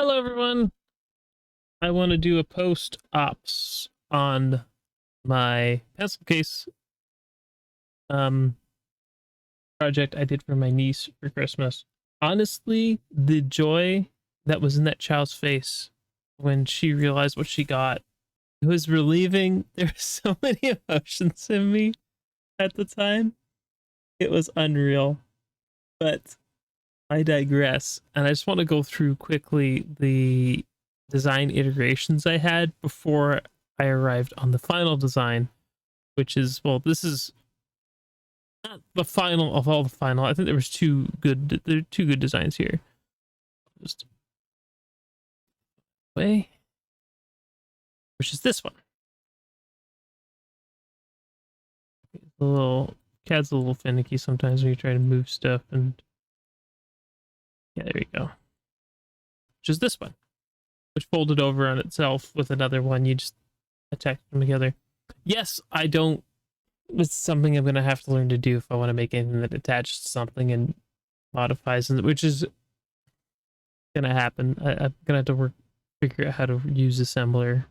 Hello, everyone. I want to do a post-ops on my pencil case project I did for my niece for Christmas. Honestly, the joy that was in that child's face when she realized what she got, it was relieving. There were so many emotions in me at the time. It was unreal. But I digress, and I just want to go through quickly the design iterations I had before I arrived on the final design, which is, well, this is not the final of all the final. I think there are two good designs here. Just way, which is this one. The little CAD's a little finicky sometimes when you try to move stuff, and yeah, there you go. Which is this one, which folded over on itself with another one. You just attach them together. Yes, I don't. It's something I'm gonna have to learn to do if I want to make anything that attaches to something and modifies, which is gonna happen. I'm gonna have to figure out how to use assembler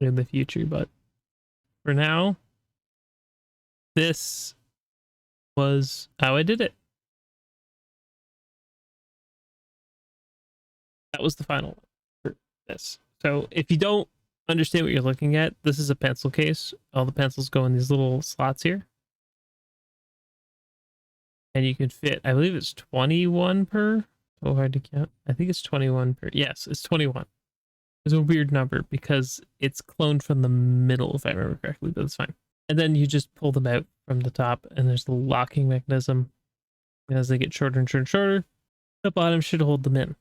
in the future. But for now, this was how I did it. That was the final one for this. So if you don't understand what you're looking at, this is a pencil case. All the pencils go in these little slots here, and you can fit, I believe it's 21 per. So hard to count. I think it's 21 per. Yes, it's 21. It's a weird number because it's cloned from the middle, if I remember correctly, but it's fine. And then you just pull them out from the top, and there's the locking mechanism. And as they get shorter and shorter and shorter, the bottom should hold them in,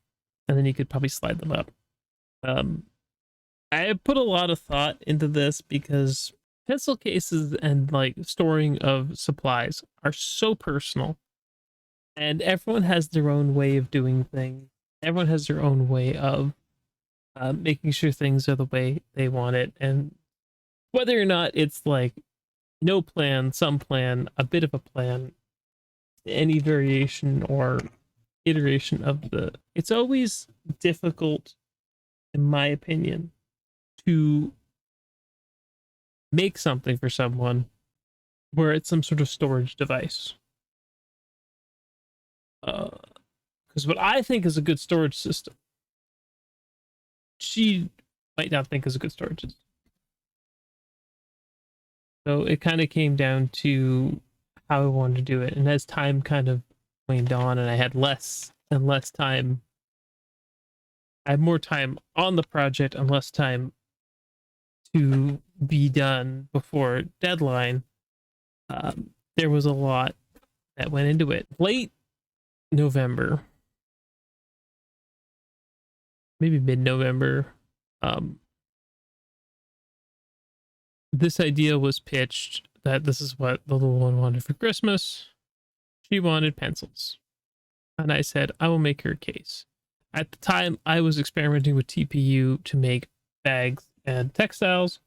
and then you could probably slide them up. I put a lot of thought into this because pencil cases and like storing of supplies are so personal, and everyone has their own way of doing things. Everyone has their own way of making sure things are the way they want it, and whether or not it's like no plan, some plan, a bit of a plan, any variation or iteration of it's always difficult, in my opinion, to make something for someone where it's some sort of storage device. Because what I think is a good storage system, she might not think is a good storage system. So it kind of came down to how I wanted to do it. And as time kind of waned on and I had less and less time, I had more time on the project and less time to be done before deadline. There was a lot that went into it. Late November, maybe mid-November, this idea was pitched that this is what the little one wanted for Christmas. She wanted pencils. And I said, I will make her a case. At the time, I was experimenting with TPU to make bags and textiles.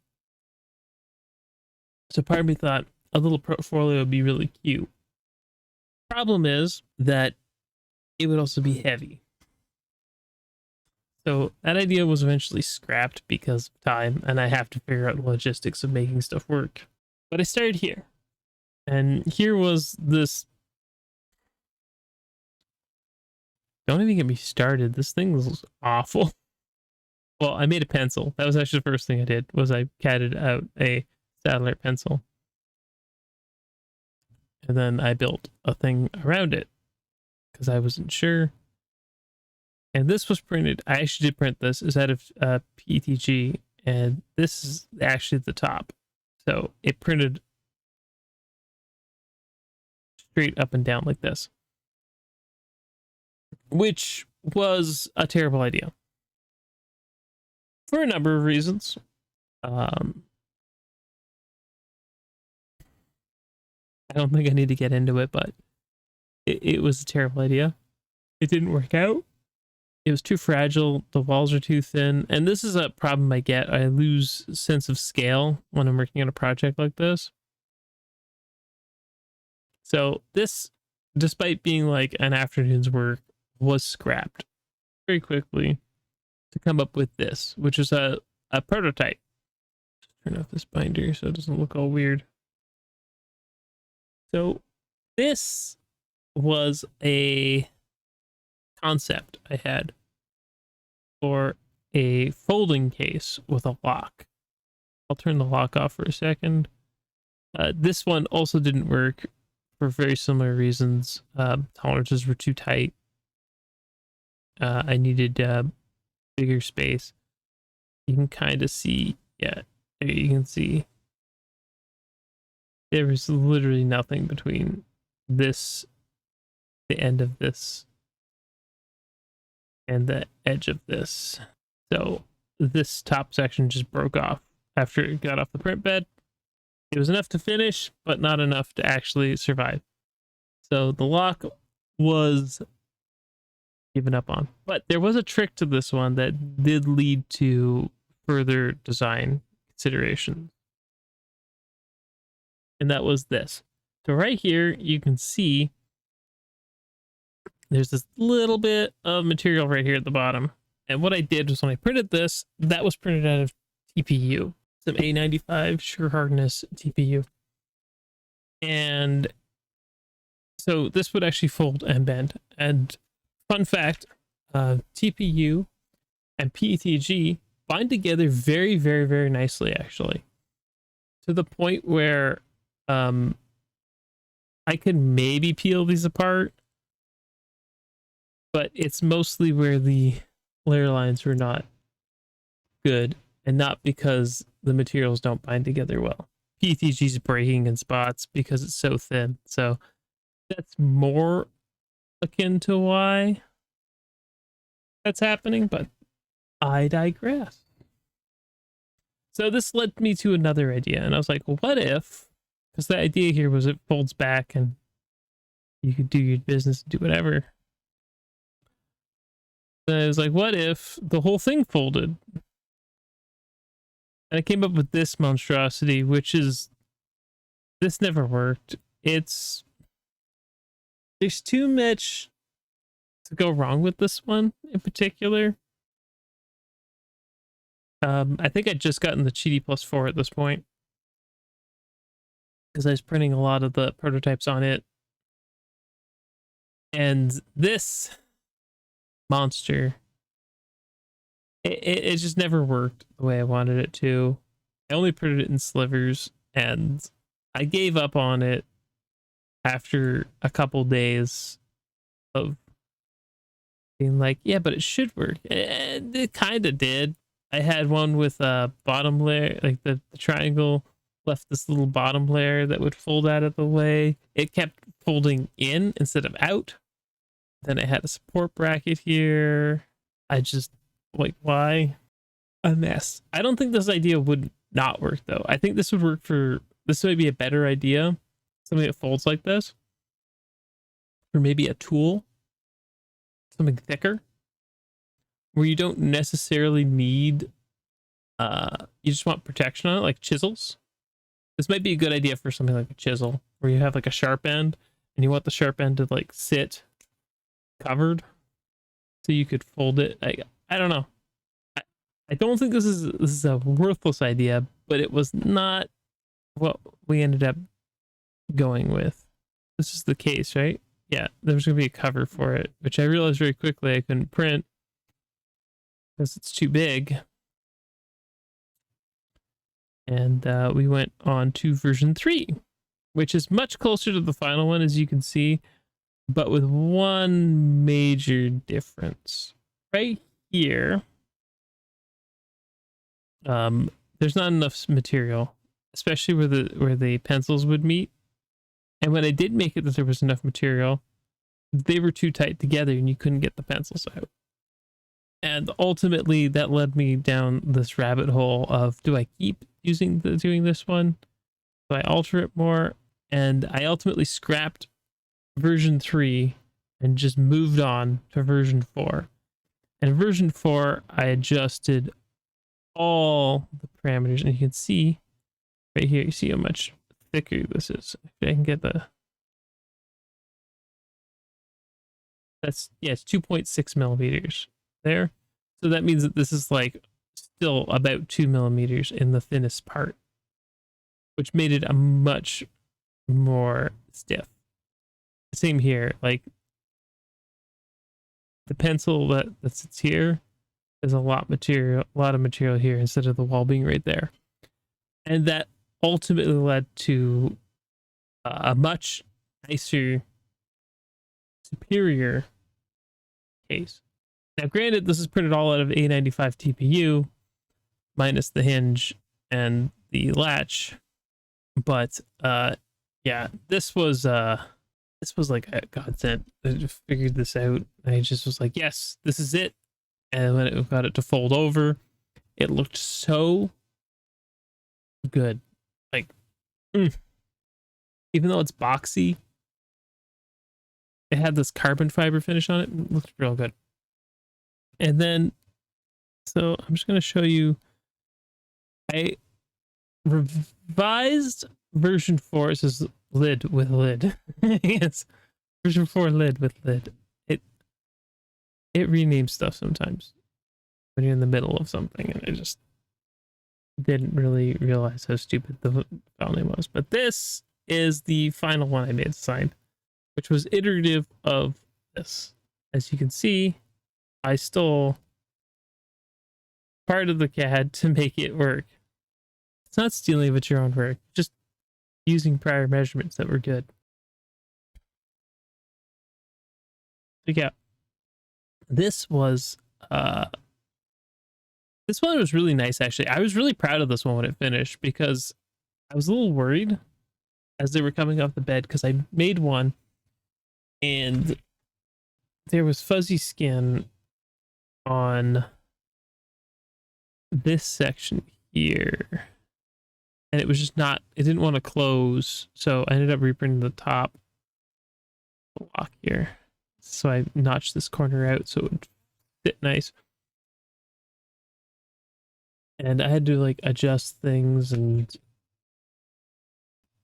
So part of me thought a little portfolio would be really cute. Problem is that it would also be heavy. So that idea was eventually scrapped because of time, and I have to figure out the logistics of making stuff work. But I started here. And here was this. Don't even get me started. This thing was awful. Well, I made a pencil. That was actually the first thing I did, was I CAD'd out a satellite pencil. And then I built a thing around it because I wasn't sure. And this was printed. I actually did print this. It's out of PETG, and this is actually the top. So it printed straight up and down like this, which was a terrible idea for a number of reasons. I don't think I need to get into it, but it was a terrible idea. It didn't work out. It was too fragile. The walls are too thin. And this is a problem I get. I lose sense of scale when I'm working on a project like this. So this, despite being like an afternoon's work, was scrapped. very quickly to come up with this, which is a prototype. Just turn off this binder so it doesn't look all weird. So this was a concept I had for a folding case with a lock. I'll turn the lock off for a second. This one also didn't work for very similar reasons. Tolerances were too tight. I needed bigger space. You can kind of see, yeah, there you can see. There was literally nothing between this, the end of this, and the edge of this. So this top section just broke off after it got off the print bed. It was enough to finish, but not enough to actually survive. So the lock was given up on. But there was a trick to this one that did lead to further design considerations. And that was this. So right here, you can see there's this little bit of material right here at the bottom. And what I did was when I printed this, that was printed out of TPU, some A95 sure hardness TPU. And so this would actually fold and bend. And fun fact, TPU and PETG bind together very, very, very nicely, actually. To the point where I could maybe peel these apart, but it's mostly where the layer lines were not good, and not because the materials don't bind together well. PETG is breaking in spots because it's so thin, so that's more akin to why that's happening, but I digress. So this led me to another idea, and I was like, well, what if, because the idea here was it folds back and you could do your business and do whatever. And I was like, what if the whole thing folded? And I came up with this monstrosity, which is, this never worked. There's too much to go wrong with this one in particular. I think I'd just gotten the Cheaty Plus 4 at this point, because I was printing a lot of the prototypes on it. And this monster, it just never worked the way I wanted it to. I only printed it in slivers, and I gave up on it after a couple days of being like, yeah, but it should work. And it kind of did. I had one with a bottom layer, like the triangle left this little bottom layer that would fold out of the way. It kept folding in instead of out. Then I had a support bracket here. I just, like, why? A mess. I don't think this idea would not work, though. I think this would work for, this might be a better idea. Something that folds like this. Or maybe a tool. Something thicker. Where you don't necessarily need, you just want protection on it, like chisels. This might be a good idea for something like a chisel, where you have like a sharp end, and you want the sharp end to like sit covered, so you could fold it. I don't know. I don't think this is a worthless idea, but it was not what we ended up going with. This is the case, right? Yeah, there was gonna be a cover for it, which I realized very quickly I couldn't print because it's too big. And we went on to version 3, which is much closer to the final one, as you can see, but with one major difference. Right here, there's not enough material, especially where the pencils would meet. And when I did make it that there was enough material, they were too tight together and you couldn't get the pencils out. And ultimately that led me down this rabbit hole of, do I keep doing this one? Do I alter it more? And I ultimately scrapped version 3 and just moved on to version 4. And version 4, I adjusted all the parameters, and you can see right here, you see how much thicker this is. If I can get that's, yeah, it's 2.6 millimeters. there. So that means that this is like still about 2 millimeters in the thinnest part, which made it a much more stiff. Same here, like the pencil that sits here is a lot of material here instead of the wall being right there. And that ultimately led to a much nicer, superior case. Now, granted, this is printed all out of A95 TPU, minus the hinge and the latch, but yeah, this was like a godsend. I just figured this out. I just was like, yes, this is it. And when it got it to fold over, it looked so good. Like, even though it's boxy, it had this carbon fiber finish on it. It looked real good. And then, so I'm just going to show you, I revised version 4. It says lid with lid. Yes, version 4 lid with lid. It renames stuff sometimes when you're in the middle of something, and I just didn't really realize how stupid the file name was. But this is the final one I made design, which was iterative of this. As you can see, I stole part of the CAD to make it work. It's not stealing of it's your own work, just using prior measurements that were good. So yeah, this one was really nice, actually. I was really proud of this one when it finished, because I was a little worried as they were coming off the bed, because I made one and there was fuzzy skin on this section here, and it was just not, it didn't want to close, so I ended up reprinting the top block here. So I notched this corner out so it would fit nice. And I had to like adjust things, and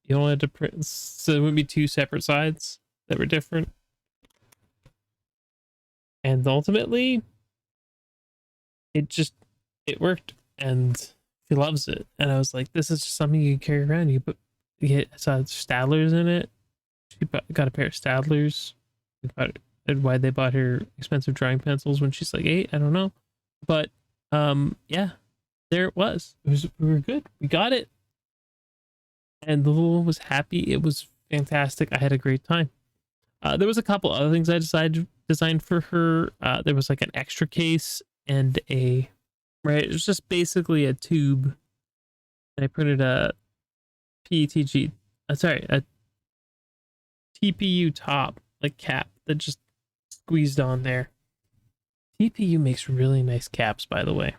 you only had to print, so it would be 2 separate sides that were different. And ultimately, it worked, and he loves it. And I was like, this is just something you can carry around. You saw Stadlers in it. She got a pair of Stadlers. And why they bought her expensive drawing pencils when she's like 8, I don't know. But yeah, there it was. We were good. We got it. And the little one was happy. It was fantastic. I had a great time. There was a couple other things I designed for her. There was like an extra case and it was just basically a tube. And I printed a a TPU top, like cap, that just squeezed on there. TPU makes really nice caps, by the way,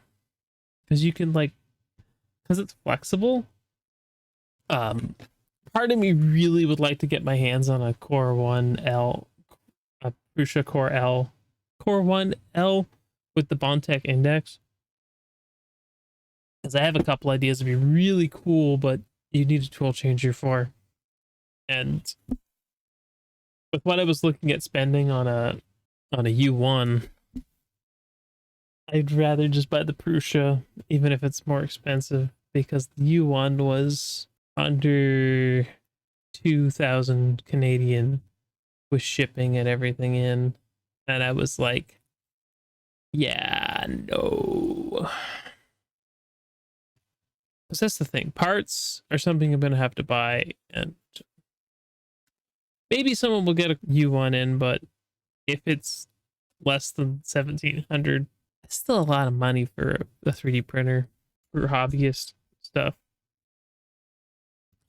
because you can because it's flexible. Part of me really would like to get my hands on a Core 1L, a Prusa Core 1L with the Bondtech index, because I have a couple ideas to be really cool, but you need a tool changer for. And with what I was looking at spending on a U1, I'd rather just buy the Prusa, even if it's more expensive, because the U1 was under 2,000 Canadian with shipping and everything in. And I was like, yeah, no. Because that's the thing. Parts are something I'm going to have to buy, and maybe someone will get a U1 in, but if it's less than 1,700, it's still a lot of money for a 3D printer for hobbyist stuff.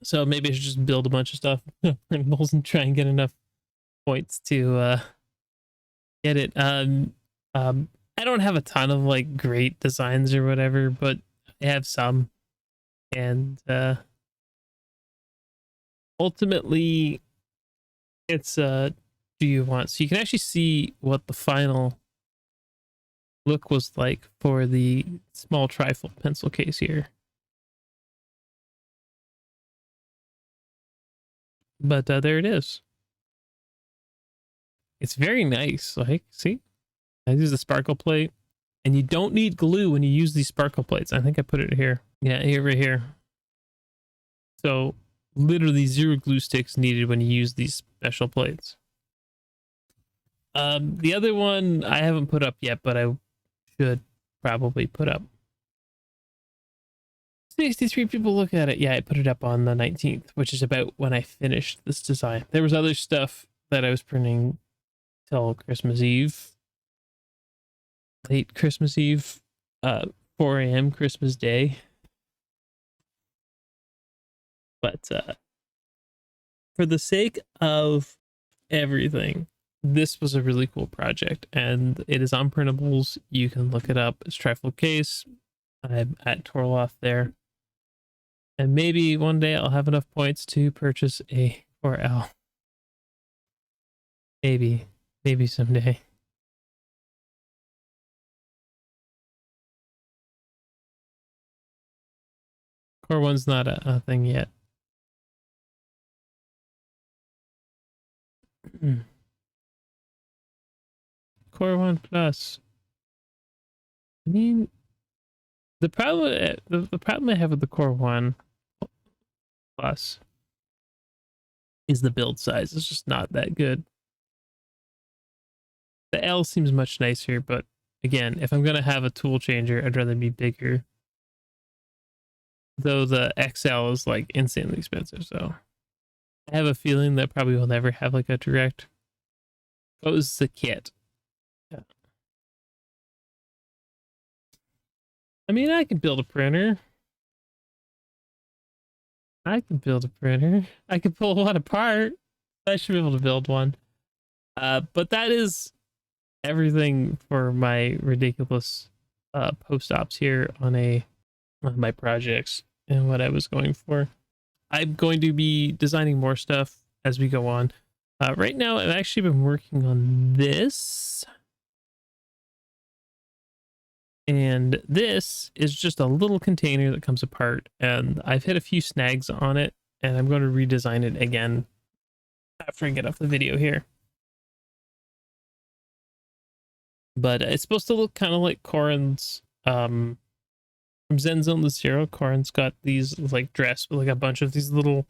So maybe I should just build a bunch of stuff and try and get enough points to get it. I don't have a ton of like great designs or whatever, but I have some. And ultimately, it's do you want? So you can actually see what the final look was like for the small Trifold pencil case here. But there it is. It's very nice. Like, see, I use the sparkle plate. And you don't need glue when you use these sparkle plates. I think I put it here. Yeah, here, right here. So literally 0 glue sticks needed when you use these special plates. The other one I haven't put up yet, but I should probably put up. 63 people look at it. Yeah, I put it up on the 19th, which is about when I finished this design. There was other stuff that I was printing till Christmas Eve. Late Christmas Eve. 4 a.m. Christmas Day. But for the sake of everything, this was a really cool project, and it is on Printables. You can look it up. It's Trifold case. I'm at Torloff there. And maybe one day I'll have enough points to purchase a 4L. Maybe someday. Core 1's not a thing yet. Core 1 Plus. I mean, the problem I have with the Core 1 Plus is the build size. It's just not that good. The L seems much nicer, but again, if I'm gonna have a tool changer, I'd rather be bigger. Though the XL is like insanely expensive, so I have a feeling that probably will never have like a direct. What was the kit? Yeah. I mean, I can build a printer. I can pull one apart. I should be able to build one. But that is everything for my ridiculous post-ops here on my projects and what I was going for. I'm going to be designing more stuff as we go on. Right now, I've actually been working on this. And this is just a little container that comes apart, and I've hit a few snags on it, and I'm going to redesign it again after I get off the video here. But it's supposed to look kind of like Corin's from Zen Zone to Zero. Corin's got these like dress with like a bunch of these little,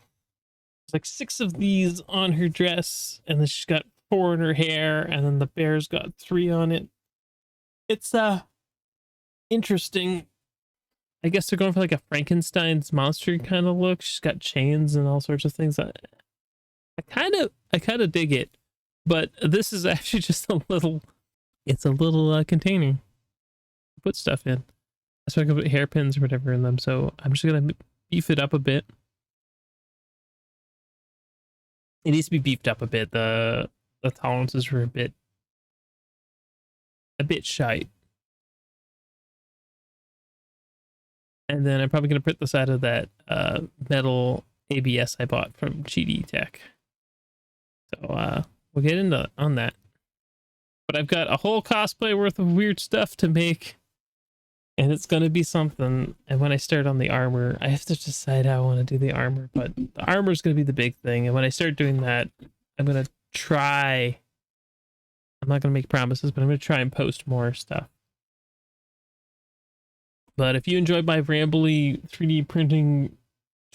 like 6 of these on her dress, and then she's got 4 in her hair, and then the bear's got 3 on it. It's interesting. I guess they're going for like a Frankenstein's monster kind of look. She's got chains and all sorts of things. I kind of dig it, but this is actually just a little. It's a little container to put stuff in. That's why I can put hairpins or whatever in them. So I'm just gonna beef it up a bit. It needs to be beefed up a bit. The tolerances were a bit shite. And then I'm probably going to print the side of that metal ABS I bought from GD Tech. So we'll get into on that. But I've got a whole cosplay worth of weird stuff to make. And it's going to be something. And when I start on the armor, I have to decide how I want to do the armor. But the armor is going to be the big thing. And when I start doing that, I'm going to try. I'm not going to make promises, but I'm going to try and post more stuff. But if you enjoyed my rambly 3D printing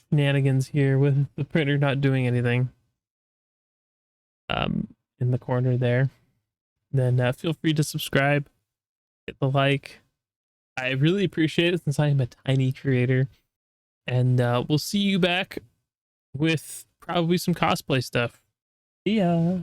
shenanigans here with the printer not doing anything in the corner there, then feel free to subscribe, hit the like. I really appreciate it since I am a tiny creator. And we'll see you back with probably some cosplay stuff. See ya.